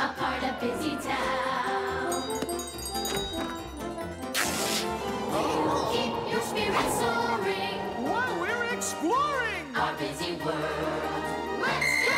a part of busy town. Keep your spirits soaring while we're exploring our busy world. Let's go!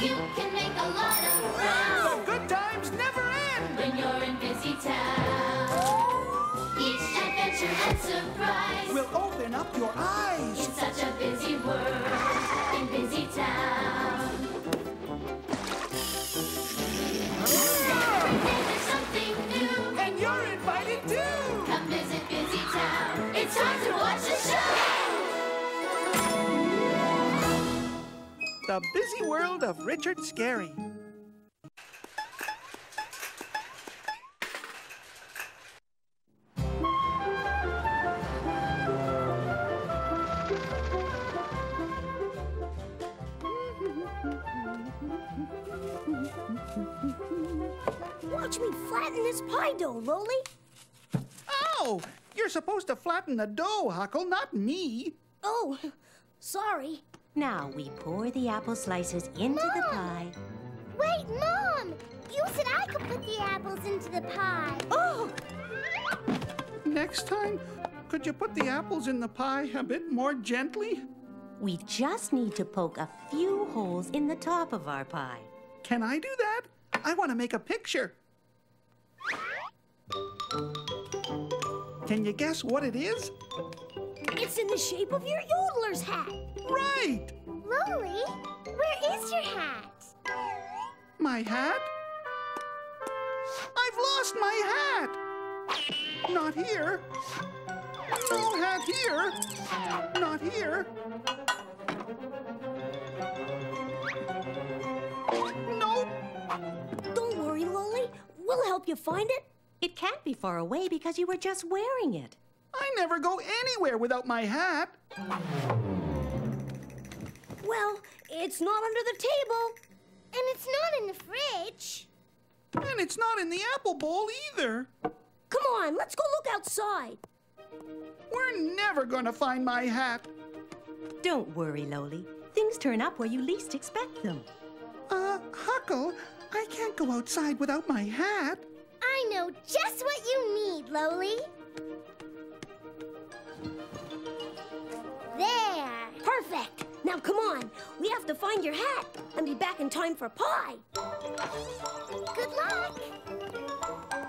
You can make a lot of friends. The good times never end when you're in busy town. Each adventure and surprise will open up your eyes. In such a busy world, in busy town. Every day there's something new, and you're invited too. Come visit busy town. It's time to watch the show. The Busy World of Richard Scarry. Watch me flatten this pie dough, Loli. Oh, you're supposed to flatten the dough, Huckle, not me. Oh, sorry. Now we pour the apple slices into the pie. Wait, Mom! You said I could put the apples into the pie. Oh! Next time, could you put the apples in the pie a bit more gently? We just need to poke a few holes in the top of our pie. Can I do that? I want to make a picture. Can you guess what it is? It's in the shape of your yodeler's hat. Right! Loli, where is your hat? My hat? I've lost my hat! Not here. No hat here. Not here. Nope. Don't worry, Loli. We'll help you find it. It can't be far away because you were just wearing it. I never go anywhere without my hat. Well, it's not under the table. And it's not in the fridge. And it's not in the apple bowl either. Come on, let's go look outside. We're never going to find my hat. Don't worry, Loli. Things turn up where you least expect them. Huckle, I can't go outside without my hat. I know just what you need, Loli. There. Perfect. Now come on. We have to find your hat and be back in time for pie. Good luck.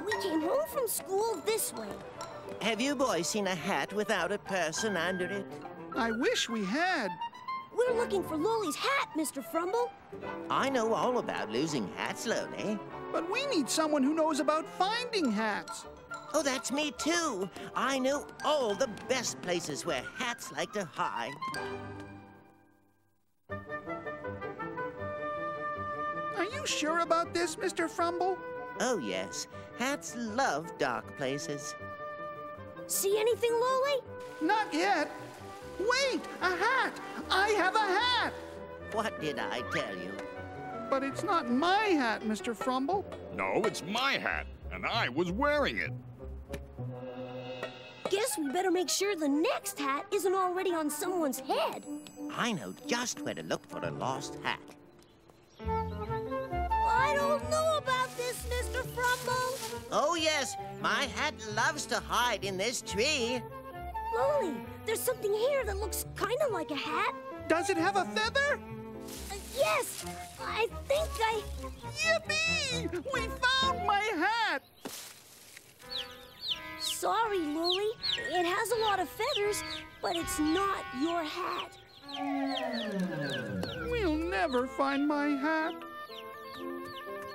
We came home from school this way. Have you boys seen a hat without a person under it? I wish we had. We're looking for Loli's hat, Mr. Frumble. I know all about losing hats, Loli. But we need someone who knows about finding hats. Oh, that's me too. I know all the best places where hats like to hide. Are you sure about this, Mr. Frumble? Oh, yes. Hats love dark places. See anything, Loli? Not yet. Wait, a hat! I have a hat! What did I tell you? But it's not my hat, Mr. Frumble. No, it's my hat, and I was wearing it. Guess we better make sure the next hat isn't already on someone's head. I know just where to look for a lost hat. I don't know about this, Mr. Frumble. Oh, yes. My hat loves to hide in this tree. Loli, there's something here that looks kind of like a hat. Does it have a feather? Yes, I think Yippee! We found my hat! Sorry, Loli. It has a lot of feathers, but it's not your hat. We'll never find my hat.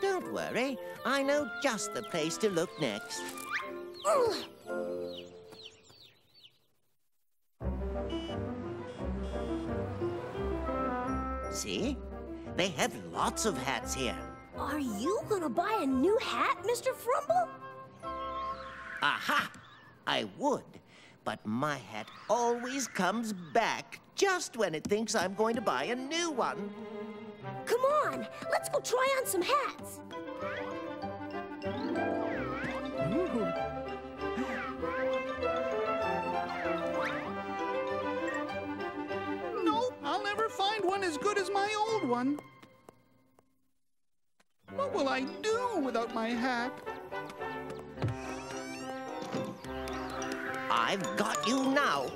Don't worry. I know just the place to look next. Ugh. See? They have lots of hats here. Are you gonna buy a new hat, Mr. Frumble? Aha! I would, but my hat always comes back just when it thinks I'm going to buy a new one. Come on, let's go try on some hats. Nope, I'll never find good as my old one. What will I do without my hat? I've got you now.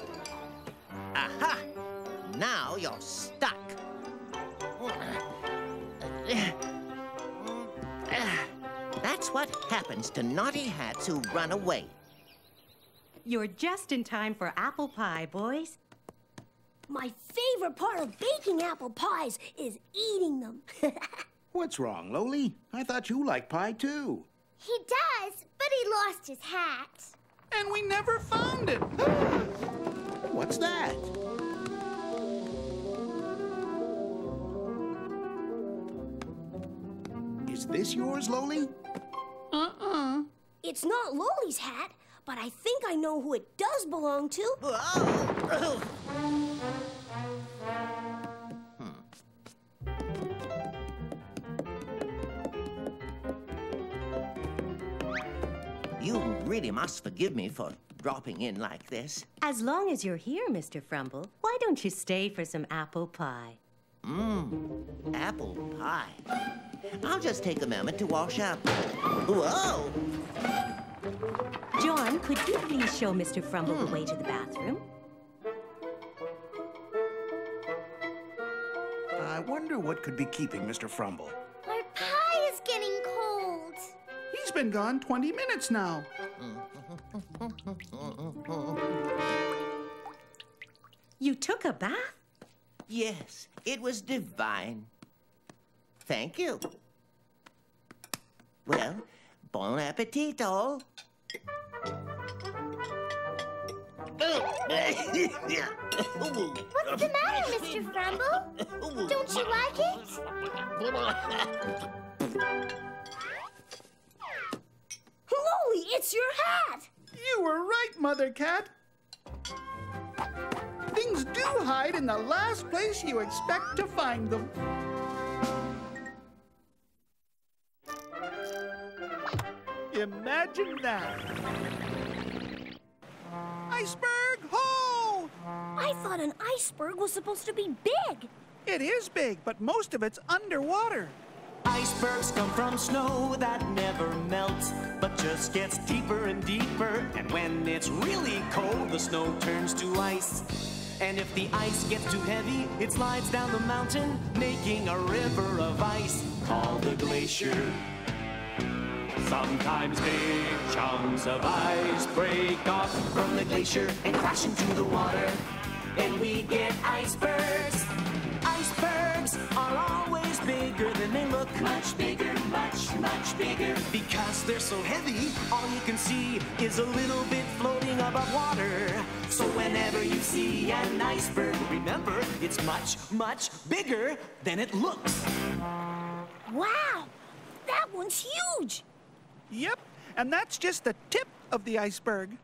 Aha! Now you're stuck. That's what happens to naughty hats who run away. You're just in time for apple pie, boys. My favorite part of baking apple pies is eating them. What's wrong, Loli? I thought you liked pie, too. He does, but he lost his hat. And we never found it. What's that? Is this yours, Loli? It's not Loli's hat, but I think I know who it does belong to. Whoa! You really must forgive me for dropping in like this. As long as you're here, Mr. Frumble, why don't you stay for some apple pie? Apple pie. I'll just take a moment to wash up. Whoa! John, could you please show Mr. Frumble the way to the bathroom? I wonder what could be keeping Mr. Frumble. Our pie is getting cold. He's been gone 20 minutes now. You took a bath? Yes, it was divine. Thank you. Well, bon appetito. What's the matter, Mr. Frumble? Don't you like it? Loli, it's your hat! You were right, Mother Cat. Things do hide in the last place you expect to find them. Imagine that. Iceberg, ho! I thought an iceberg was supposed to be big. It is big, but most of it's underwater. Icebergs come from snow that never melts, but just gets deeper and deeper. And when it's really cold, the snow turns to ice. And if the ice gets too heavy, it slides down the mountain, making a river of ice called the glacier. Sometimes big chunks of ice break off from the glacier and crash into the water, and we get icebergs. Icebergs are always bigger than they look. Much bigger, much, much bigger. Because they're so heavy, all you can see is a little bit floating above water. So whenever you see an iceberg, remember, it's much, much bigger than it looks. Wow, that one's huge. Yep, and that's just the tip of the iceberg.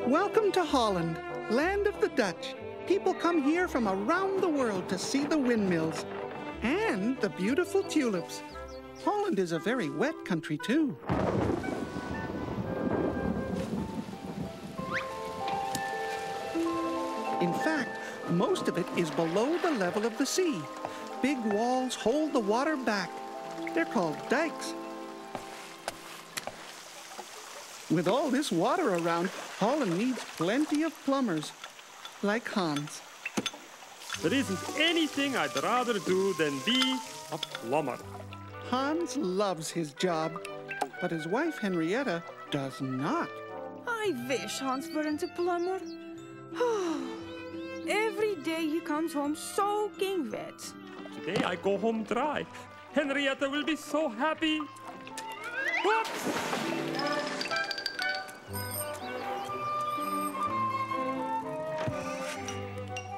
Welcome to Holland, land of the Dutch. People come here from around the world to see the windmills and the beautiful tulips. Holland is a very wet country, too. In fact, most of it is below the level of the sea. Big walls hold the water back. They're called dikes. With all this water around, Holland needs plenty of plumbers, like Hans. There isn't anything I'd rather do than be a plumber. Hans loves his job, but his wife Henrietta does not. I wish Hans weren't a plumber. Every day he comes home soaking wet. Today I go home dry. Henrietta will be so happy. Whoops!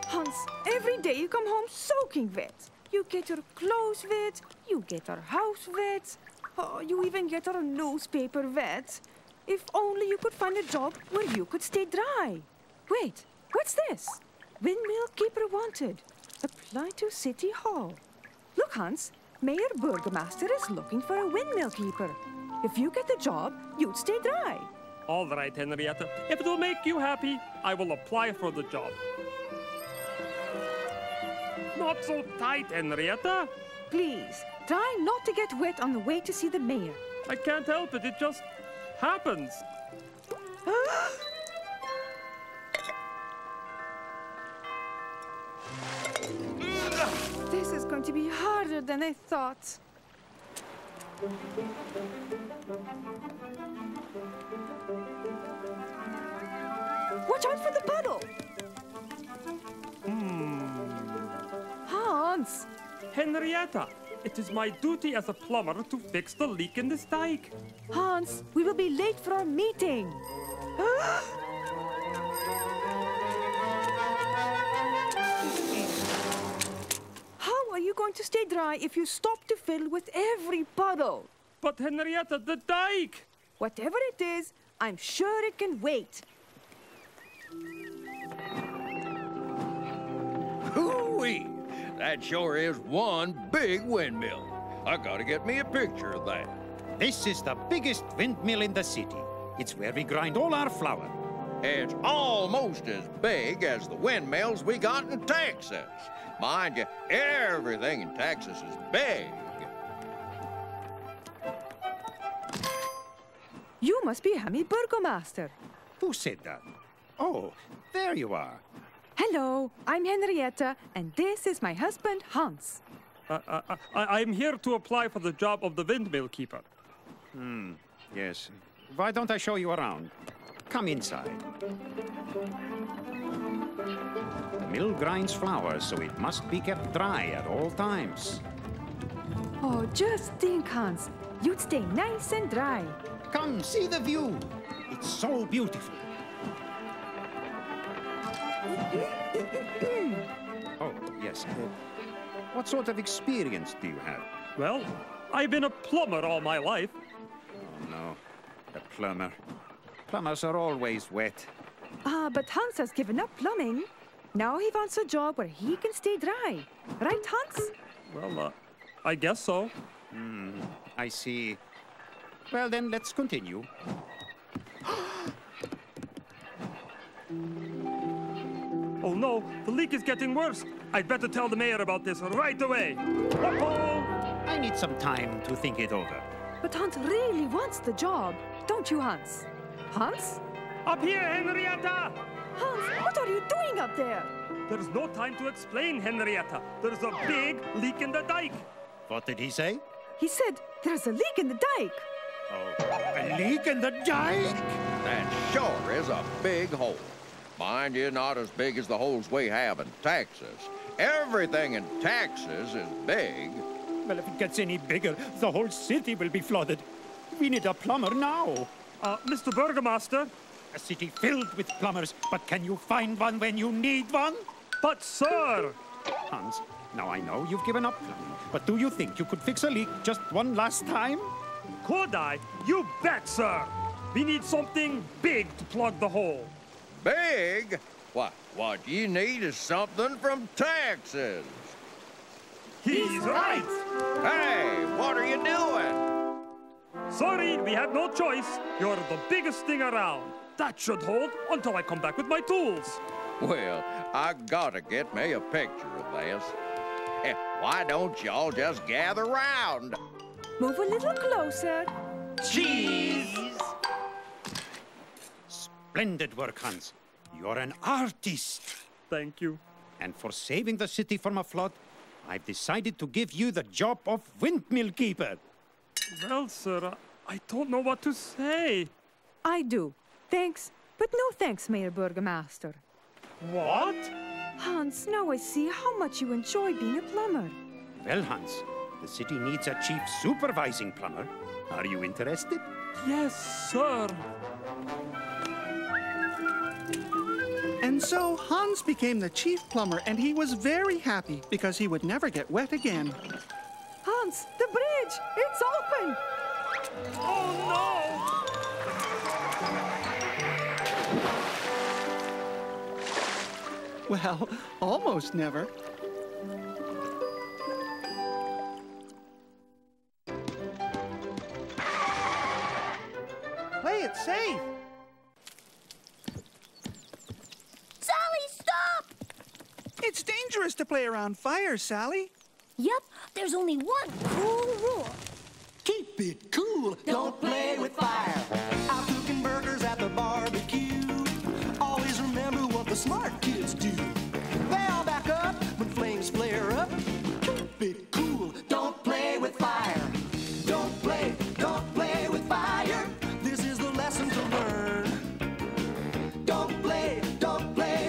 Hans, every day you come home soaking wet. You get your clothes wet, you get our house wet. Oh, you even get our newspaper wet. If only you could find a job where you could stay dry. Wait, what's this? Windmill keeper wanted. Apply to City Hall. Look, Hans, Mayor Burgomaster is looking for a windmill keeper. If you get the job, you'd stay dry. All right, Henrietta. If it will make you happy, I will apply for the job. Not so tight, Henrietta. Please, try not to get wet on the way to see the mayor. I can't help it. It just happens. This is going to be harder than I thought. Watch out for the puddle! Hans! Henrietta, it is my duty as a plumber to fix the leak in this dike. Hans, we will be late for our meeting. How are you going to stay dry if you stop to fill with every puddle? But Henrietta, the dike! Whatever it is, I'm sure it can wait. Hoo-wee! That sure is one big windmill. I gotta get me a picture of that. This is the biggest windmill in the city. It's where we grind all our flour. It's almost as big as the windmills we got in Texas. Mind you, everything in Texas is big. You must be Hammy Burgomaster. Who said that? Oh, there you are. Hello, I'm Henrietta, and this is my husband, Hans. I'm here to apply for the job of the windmill keeper. Yes. Why don't I show you around? Come inside. The mill grinds flour, so it must be kept dry at all times. Oh, just think, Hans. You'd stay nice and dry. Come, see the view. It's so beautiful. Oh, yes. What sort of experience do you have? Well, I've been a plumber all my life. Oh, no. A plumber. Plumbers are always wet. But Hans has given up plumbing. Now he wants a job where he can stay dry. Right, Hans? Well, I guess so. I see. Well, then, let's continue. Oh, no. The leak is getting worse. I'd better tell the mayor about this right away. Uh-oh! I need some time to think it over. But Hans really wants the job. Don't you, Hans? Hans? Up here, Henrietta! Hans, what are you doing up there? There's no time to explain, Henrietta. There's a big leak in the dike. What did he say? He said there's a leak in the dike. Oh, a leak in the dike? That sure is a big hole. Mind you, not as big as the holes we have in Texas. Everything in Texas is big. Well, if it gets any bigger, the whole city will be flooded. We need a plumber now. Mr. Burgomaster? A city filled with plumbers, but can you find one when you need one? But, sir! Hans, now I know you've given up plumbing, but do you think you could fix a leak just one last time? Could I? You bet, sir! We need something big to plug the hole. Big? What you need is something from Texas. He's right! Hey, what are you doing? Sorry, we have no choice. You're the biggest thing around. That should hold until I come back with my tools. Well, I gotta get me a picture of this. Why don't y'all just gather round? Move a little closer. Cheese! Splendid work, Hans. You're an artist. Thank you. And for saving the city from a flood, I've decided to give you the job of windmill keeper. Well, sir, I don't know what to say. I do. Thanks, but no thanks, Mayor Burgomaster. What? Hans, now I see how much you enjoy being a plumber. Well, Hans, the city needs a chief supervising plumber. Are you interested? Yes, sir. And so Hans became the chief plumber, and he was very happy because he would never get wet again. Hans, the bridge! It's open! Oh, no! Well, almost never. Play it safe. It's dangerous to play around fire, Sally. Yep, there's only one cool rule. Keep it cool, don't play with fire. Out cooking burgers at the barbecue. Always remember what the smart kids do. They all back up when flames flare up. Keep it cool, don't play with fire. Don't play with fire. This is the lesson to learn. Don't play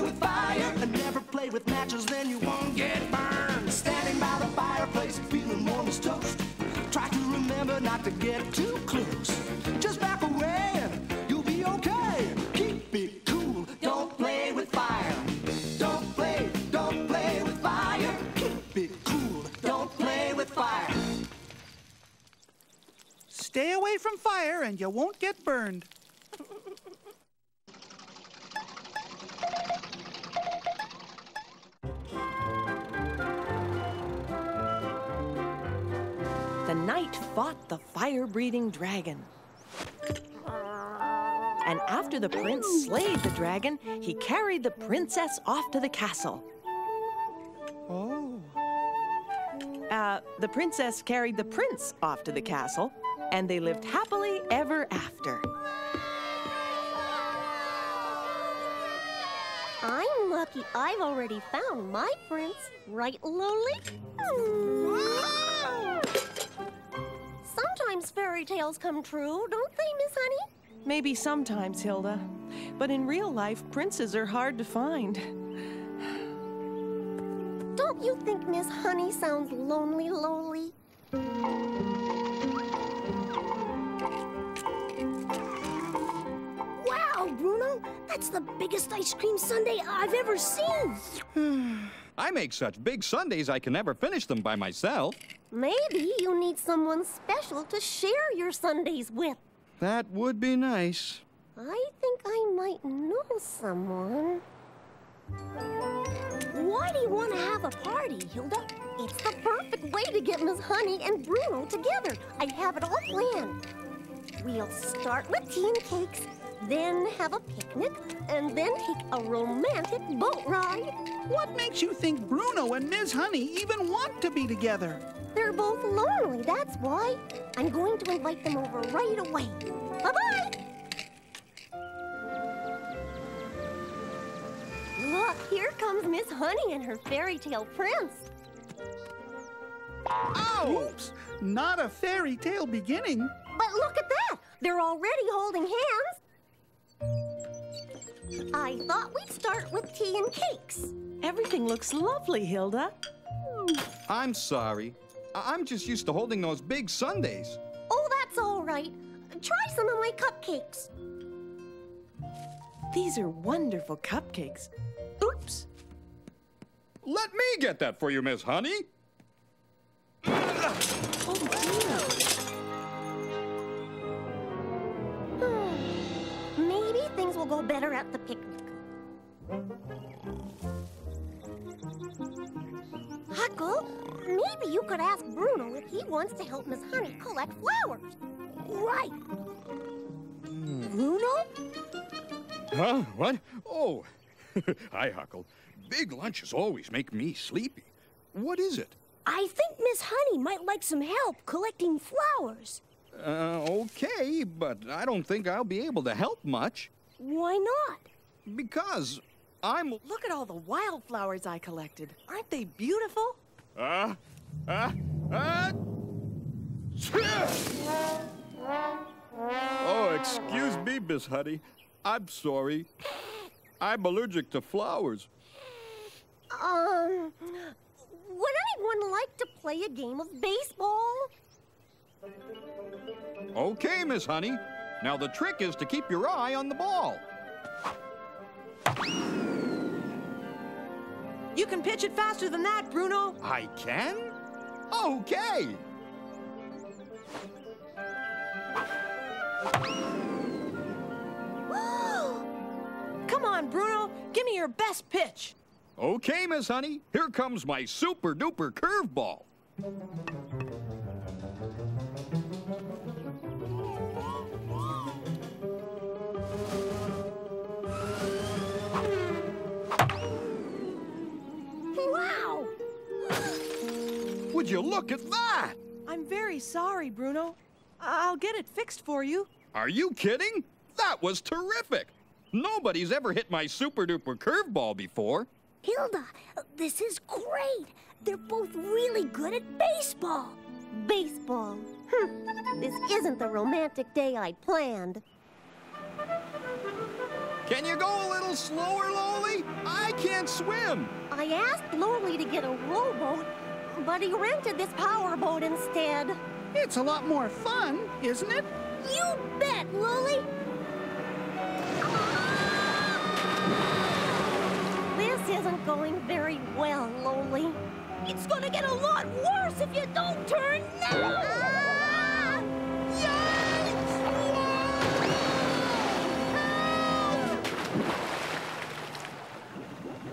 with fire. And never play with matches, then you won't get burned. Standing by the fireplace, feeling warm as toast. Try to remember not to get too close. Just back away and you'll be okay. Keep it cool, don't play with fire. Don't play with fire. Keep it cool, don't play with fire. Stay away from fire and you won't get burned. The knight fought the fire-breathing dragon. And after the prince slayed the dragon, he carried the princess off to the castle. Oh. The princess carried the prince off to the castle, and they lived happily ever after. I'm lucky I've already found my prince. Right, Loli? Sometimes fairy tales come true, don't they, Miss Honey? Maybe sometimes, Hilda. But in real life, princes are hard to find. Don't you think Miss Honey sounds lonely, Loli? Wow, Bruno! That's the biggest ice cream sundae I've ever seen! I make such big sundaes I can never finish them by myself. Maybe you need someone special to share your sundaes with. That would be nice. I think I might know someone. Why do you want to have a party, Hilda? It's the perfect way to get Miss Honey and Bruno together. I have it all planned. We'll start with tea and cakes, then have a picnic, and then take a romantic boat ride. What makes you think Bruno and Ms. Honey even want to be together? They're both lonely, that's why. I'm going to invite them over right away. Bye-bye! Look, here comes Miss Honey and her fairy tale prince. Oh! Oops! Not a fairy tale beginning. But look at that! They're already holding hands. I thought we'd start with tea and cakes. Everything looks lovely, Hilda. I'm sorry. I'm just used to holding those big sundaes. Oh, that's all right. Try some of my cupcakes. These are wonderful cupcakes. Oops. Let me get that for you, Miss Honey. Oh, dear. Maybe things will go better at the picnic. Huckle, maybe you could ask Bruno if he wants to help Miss Honey collect flowers. Right. Bruno? Huh? What? Oh. Hi, Huckle. Big lunches always make me sleepy. What is it? I think Miss Honey might like some help collecting flowers. Okay, but I don't think I'll be able to help much. Why not? Because I'm... Look at all the wildflowers I collected. Aren't they beautiful? Oh, excuse me, Miss Honey. I'm sorry. I'm allergic to flowers. Would anyone like to play a game of baseball? Okay, Miss Honey. Now the trick is to keep your eye on the ball. You can pitch it faster than that, Bruno. I can? Okay. Come on, Bruno. Give me your best pitch. Okay, Miss Honey. Here comes my super-duper curveball. Would you look at that? I'm very sorry, Bruno. I'll get it fixed for you. Are you kidding? That was terrific. Nobody's ever hit my super-duper curveball before. Hilda, this is great. They're both really good at baseball. Baseball. This isn't the romantic day I'd planned. Can you go a little slower, Loli? I can't swim. I asked Loli to get a rowboat, but he rented this powerboat instead. It's a lot more fun, isn't it? You bet, Loli. This isn't going very well, Loli. It's gonna get a lot worse if you don't turn now!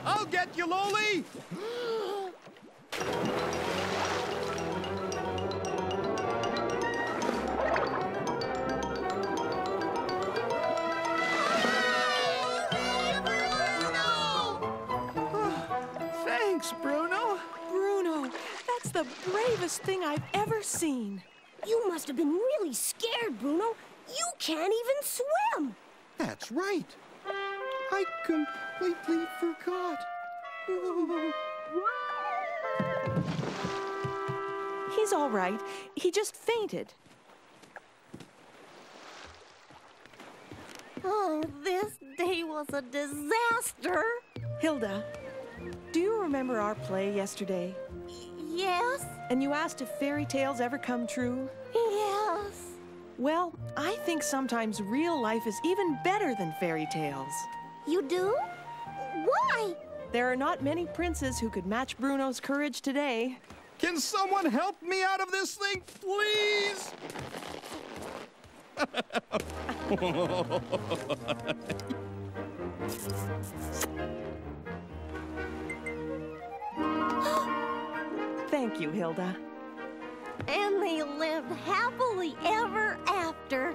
I'll get you, Loli! Thanks, Bruno. Bruno, that's the bravest thing I've ever seen. You must have been really scared, Bruno. You can't even swim. That's right. I completely forgot. He's all right. He just fainted. Oh, this day was a disaster. Hilda, do you remember our play yesterday? Yes? And you asked if fairy tales ever come true? Yes. Well, I think sometimes real life is even better than fairy tales. You do? Why? There are not many princes who could match Bruno's courage today. Can someone help me out of this thing, please? Thank you, Hilda. And they lived happily ever after.